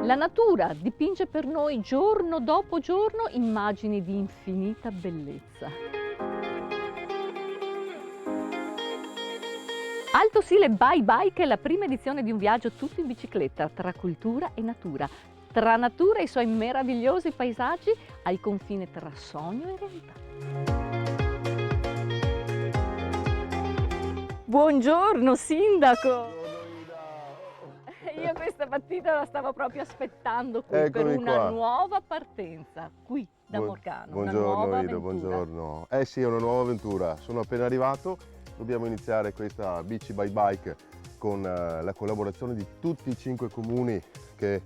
La natura dipinge per noi giorno dopo giorno immagini di infinita bellezza. Alto Sile by Bike è la prima edizione di un viaggio tutto in bicicletta tra cultura e natura, tra natura e i suoi meravigliosi paesaggi al confine tra sogno e realtà. Buongiorno Sindaco! Io questa mattina la stavo proprio aspettando qui per una nuova partenza, qui da Morgano. Buongiorno Ido, buongiorno. Eh sì, è una nuova avventura. Sono appena arrivato, dobbiamo iniziare questa Bici by Bike con la collaborazione di tutti i 5 comuni che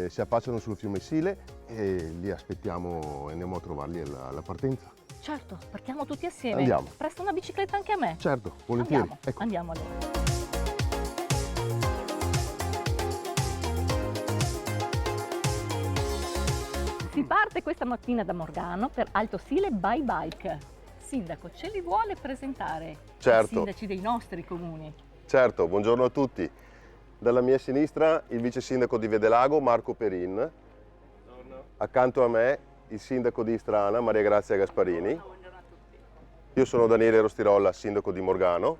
si affacciano sul fiume Sile e li aspettiamo e andiamo a trovarli alla partenza. Certo, partiamo tutti assieme. Andiamo. Presta una bicicletta anche a me? Certo, volentieri. Andiamo allora. Si parte questa mattina da Morgano per Alto Sile by Bike. Sindaco, ce li vuole presentare? Certo. I sindaci dei nostri comuni? Certo, buongiorno a tutti. Dalla mia sinistra il vice sindaco di Vedelago, Marco Perin. Buongiorno. Accanto a me il sindaco di Istrana, Maria Grazia Gasparini. Buongiorno a tutti. Io sono Daniele Rostirolla, sindaco di Morgano.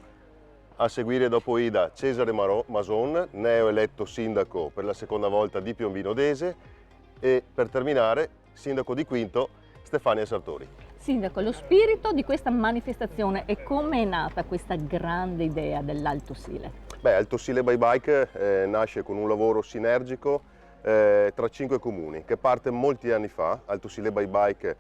A seguire dopo Ida Cesare Mason, neo eletto sindaco per la seconda volta di Piombino Dese. E per terminare, sindaco di Quinto, Stefania Sartori. Sindaco, lo spirito di questa manifestazione e come è nata questa grande idea dell'Alto Sile? Beh, Alto Sile by Bike nasce con un lavoro sinergico tra 5 comuni che parte molti anni fa. Alto Sile by Bike,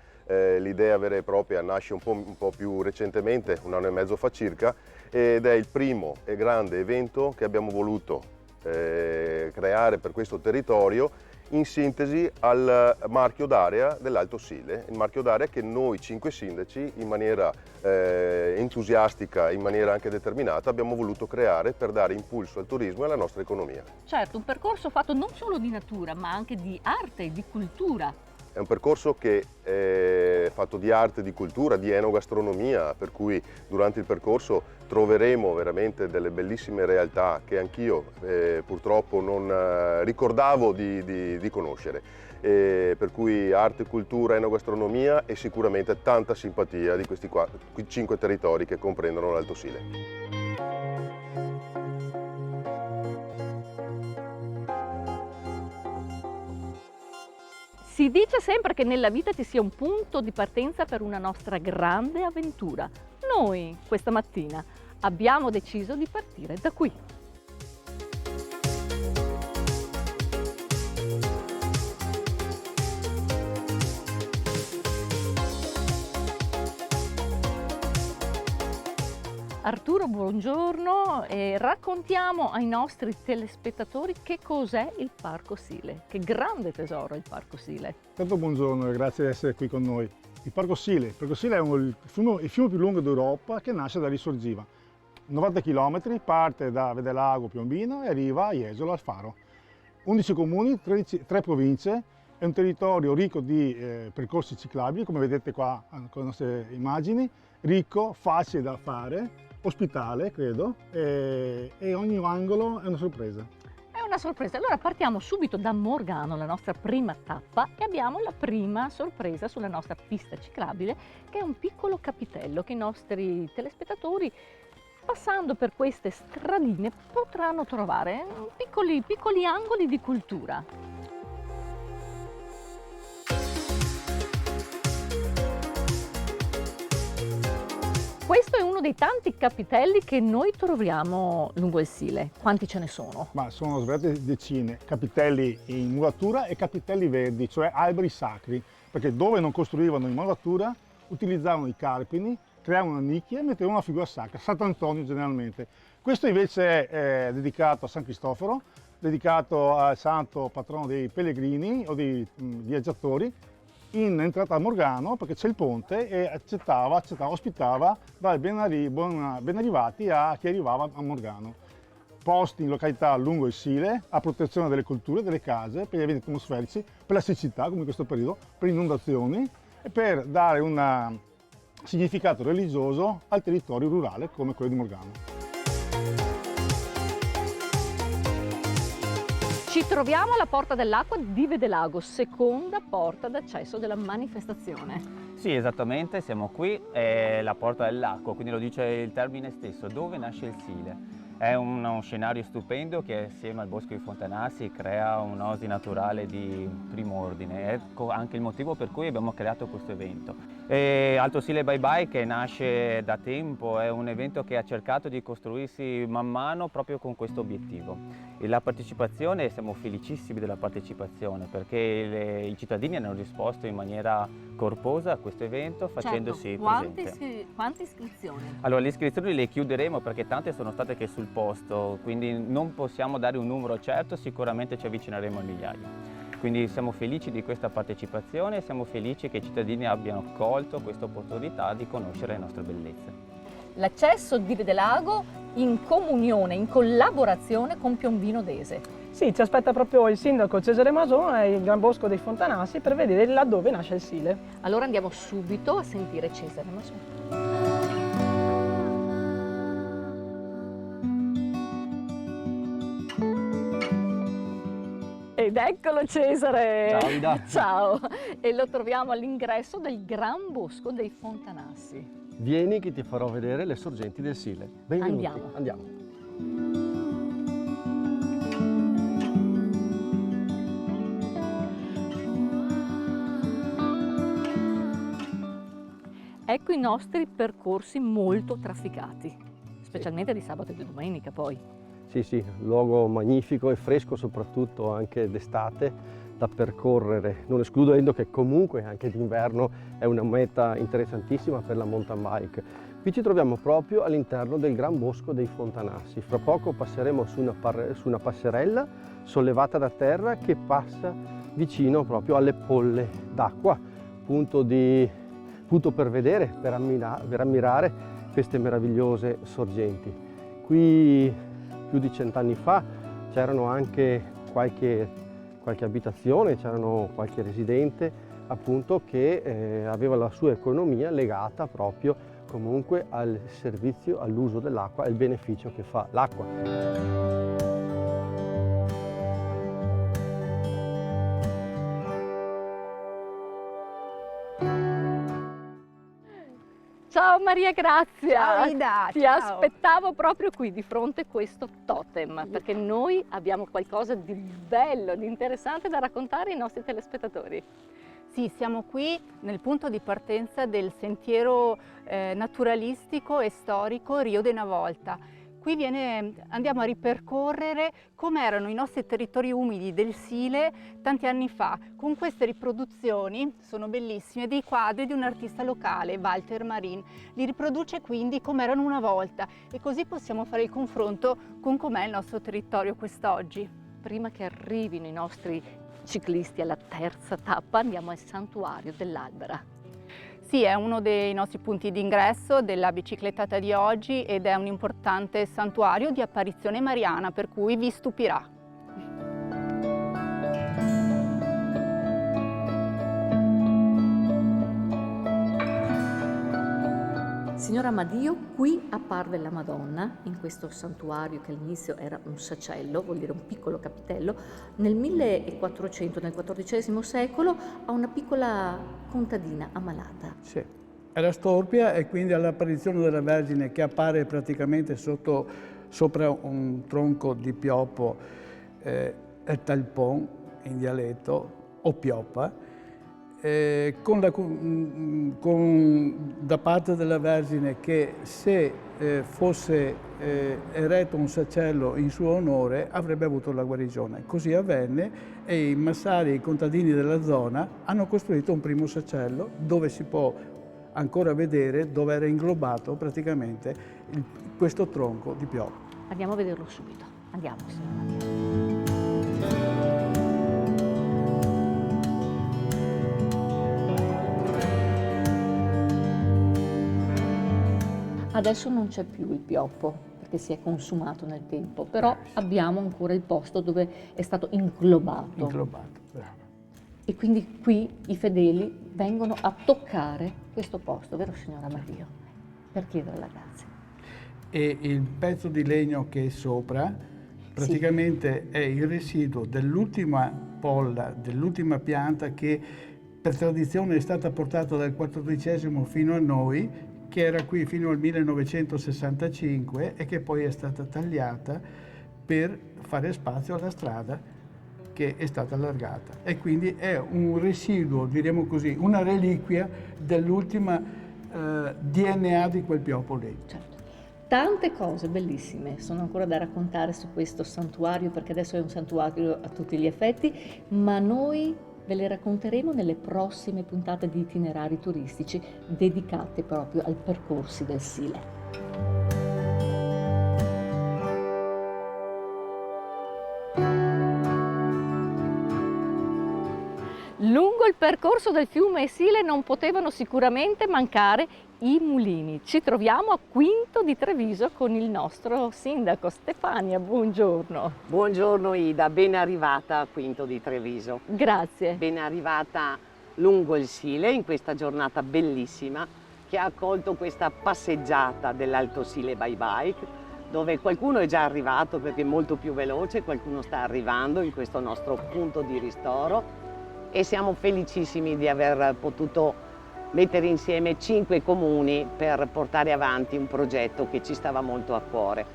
l'idea vera e propria, nasce un po' più recentemente, un anno e mezzo fa circa, ed è il primo e grande evento che abbiamo voluto creare per questo territorio, in sintesi al marchio d'area dell'Alto Sile, il marchio d'area che noi 5 sindaci in maniera entusiastica, in maniera anche determinata, abbiamo voluto creare per dare impulso al turismo e alla nostra economia. Certo, un percorso fatto non solo di natura ma anche di arte e di cultura. È un percorso che è fatto di arte, di cultura, di enogastronomia, per cui durante il percorso troveremo veramente delle bellissime realtà che anch'io purtroppo non ricordavo di conoscere. Per cui arte, cultura, enogastronomia e sicuramente tanta simpatia di questi 5 territori che comprendono l'Alto Sile. Si dice sempre che nella vita ci sia un punto di partenza per una nostra grande avventura. Noi, questa mattina, abbiamo deciso di partire da qui. Arturo, buongiorno e raccontiamo ai nostri telespettatori che cos'è il Parco Sile. Che grande tesoro è il Parco Sile. Tanto buongiorno e grazie di essere qui con noi. Il Parco Sile è il fiume più lungo d'Europa che nasce da Risorgiva. 90 km, parte da Vedelago Piombino e arriva a Jesolo al Faro. 11 comuni, 3 province, è un territorio ricco di percorsi ciclabili, come vedete qua con le nostre immagini, ricco, facile da fare, ospitale credo, e ogni angolo è una sorpresa. È una sorpresa. Allora partiamo subito da Morgano, la nostra prima tappa, e abbiamo la prima sorpresa sulla nostra pista ciclabile, che è un piccolo capitello che i nostri telespettatori, passando per queste stradine, potranno trovare piccoli angoli di cultura. Questo è uno dei tanti capitelli che noi troviamo lungo il Sile. Quanti ce ne sono? Ma sono svariate decine, capitelli in muratura e capitelli verdi, cioè alberi sacri, perché dove non costruivano in muratura utilizzavano i carpini, creavano una nicchia e mettevano una figura sacra, Sant'Antonio generalmente. Questo invece è dedicato a San Cristoforo, dedicato al santo patrono dei pellegrini o dei viaggiatori, in entrata a Morgano perché c'è il ponte e ospitava ben arrivati a chi arrivava a Morgano. Posti in località lungo il Sile a protezione delle colture, delle case, per gli eventi atmosferici, per la siccità come in questo periodo, per inondazioni e per dare un significato religioso al territorio rurale come quello di Morgano. Ci troviamo alla Porta dell'Acqua di Vedelago, seconda porta d'accesso della manifestazione. Sì, esattamente, siamo qui, è la Porta dell'Acqua, quindi lo dice il termine stesso, dove nasce il Sile. È uno scenario stupendo che assieme al Bosco di Fontanassi crea un'oasi naturale di primo ordine. Ecco anche il motivo per cui abbiamo creato questo evento. Alto Sile Bye Bye, che nasce da tempo, è un evento che ha cercato di costruirsi man mano proprio con questo obiettivo. E la partecipazione, siamo felicissimi della partecipazione perché i cittadini hanno risposto in maniera corposa a questo evento facendosi presente. Quante iscrizioni? Allora, le iscrizioni le chiuderemo perché tante sono state che sul posto, quindi non possiamo dare un numero certo, sicuramente ci avvicineremo al migliaio. Quindi siamo felici di questa partecipazione e siamo felici che i cittadini abbiano colto questa opportunità di conoscere le nostre bellezze. L'accesso di Vedelago in comunione, in collaborazione con Piombino Dese. Sì, ci aspetta proprio il sindaco Cesare Mason e il Gran Bosco dei Fontanassi per vedere laddove nasce il Sile. Allora andiamo subito a sentire Cesare Mason. Ed eccolo Cesare! Ciao Ida! Ciao! E lo troviamo all'ingresso del Gran Bosco dei Fontanassi. Vieni che ti farò vedere le sorgenti del Sile. Benvenuti. Andiamo. Ecco i nostri percorsi molto trafficati, specialmente di sabato e di domenica poi. Sì, luogo magnifico e fresco soprattutto anche d'estate da percorrere, non escludendo che comunque anche d'inverno è una meta interessantissima per la mountain bike. Qui ci troviamo proprio all'interno del Gran Bosco dei Fontanassi. Fra poco passeremo su una passerella sollevata da terra che passa vicino proprio alle polle d'acqua, punto per vedere, per ammirare queste meravigliose sorgenti. Qui più di 100 anni fa c'erano anche qualche abitazione, c'erano qualche residente appunto che aveva la sua economia legata proprio comunque al servizio, all'uso dell'acqua e al beneficio che fa l'acqua. Ciao Maria Grazia! Ciao Ida, Ti ciao. aspettavo proprio qui di fronte a questo totem, perché noi abbiamo qualcosa di bello, di interessante da raccontare ai nostri telespettatori. Sì, siamo qui nel punto di partenza del sentiero naturalistico e storico Rio de Navolta. Qui andiamo a ripercorrere come erano i nostri territori umidi del Sile tanti anni fa, con queste riproduzioni, sono bellissime, dei quadri di un artista locale, Walter Marin. Li riproduce quindi come erano una volta e così possiamo fare il confronto con com'è il nostro territorio quest'oggi. Prima che arrivino i nostri ciclisti alla terza tappa, andiamo al santuario dell'Albera. Sì, è uno dei nostri punti di ingresso della biciclettata di oggi ed è un importante santuario di apparizione mariana, per cui vi stupirà. Signor Amadio, qui apparve la Madonna in questo santuario che all'inizio era un sacello, vuol dire un piccolo capitello. Nel 1400, nel XIV secolo, ha una piccola contadina ammalata. Sì, era storpia e quindi all'apparizione della Vergine che appare praticamente sopra un tronco di pioppo, il talpon in dialetto, o pioppa, da parte della Vergine che se fosse eretto un sacello in suo onore avrebbe avuto la guarigione. Così avvenne e i massari, i contadini della zona hanno costruito un primo sacello dove si può ancora vedere dove era inglobato praticamente questo tronco di pioppo. Andiamo a vederlo subito. Andiamo, signor Amadio. Adesso non c'è più il pioppo perché si è consumato nel tempo, però abbiamo ancora il posto dove è stato inglobato. Inglobato, bravo. E quindi qui i fedeli vengono a toccare questo posto, vero signor Amadio? Per chiedere la grazia. E il pezzo di legno che è sopra Praticamente è il residuo dell'ultima polla, dell'ultima pianta che per tradizione è stata portata dal XIV fino a noi, che era qui fino al 1965 e che poi è stata tagliata per fare spazio alla strada che è stata allargata. E quindi è un residuo, diremo così, una reliquia dell'ultima DNA di quel pioppo lì. Certo. Tante cose bellissime sono ancora da raccontare su questo santuario, perché adesso è un santuario a tutti gli effetti, ma noi ve le racconteremo nelle prossime puntate di itinerari turistici dedicate proprio ai percorsi del Sile. Lungo il percorso del fiume Sile non potevano sicuramente mancare i mulini. Ci troviamo a Quinto di Treviso con il nostro sindaco Stefania. Buongiorno. Buongiorno Ida, ben arrivata a Quinto di Treviso. Grazie. Ben arrivata lungo il Sile in questa giornata bellissima che ha accolto questa passeggiata dell'Alto Sile by Bike, dove qualcuno è già arrivato perché è molto più veloce, qualcuno sta arrivando in questo nostro punto di ristoro e siamo felicissimi di aver potuto mettere insieme 5 comuni per portare avanti un progetto che ci stava molto a cuore.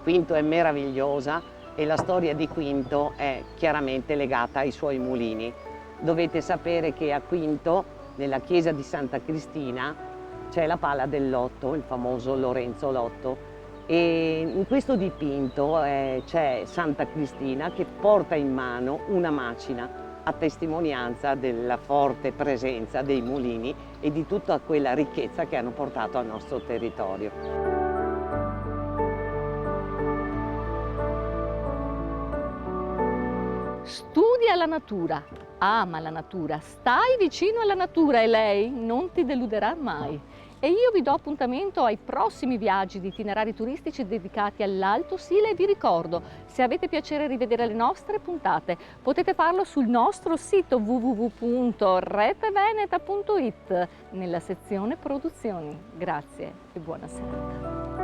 Quinto è meravigliosa e la storia di Quinto è chiaramente legata ai suoi mulini. Dovete sapere che a Quinto, nella chiesa di Santa Cristina, c'è la pala del Lotto, il famoso Lorenzo Lotto, e in questo dipinto c'è Santa Cristina che porta in mano una macina a testimonianza della forte presenza dei mulini e di tutta quella ricchezza che hanno portato al nostro territorio. Studia la natura, ama la natura, stai vicino alla natura e lei non ti deluderà mai. E io vi do appuntamento ai prossimi viaggi di itinerari turistici dedicati all'Alto Sile e vi ricordo, se avete piacere rivedere le nostre puntate, potete farlo sul nostro sito www.reteveneta.it nella sezione produzioni. Grazie e buona serata.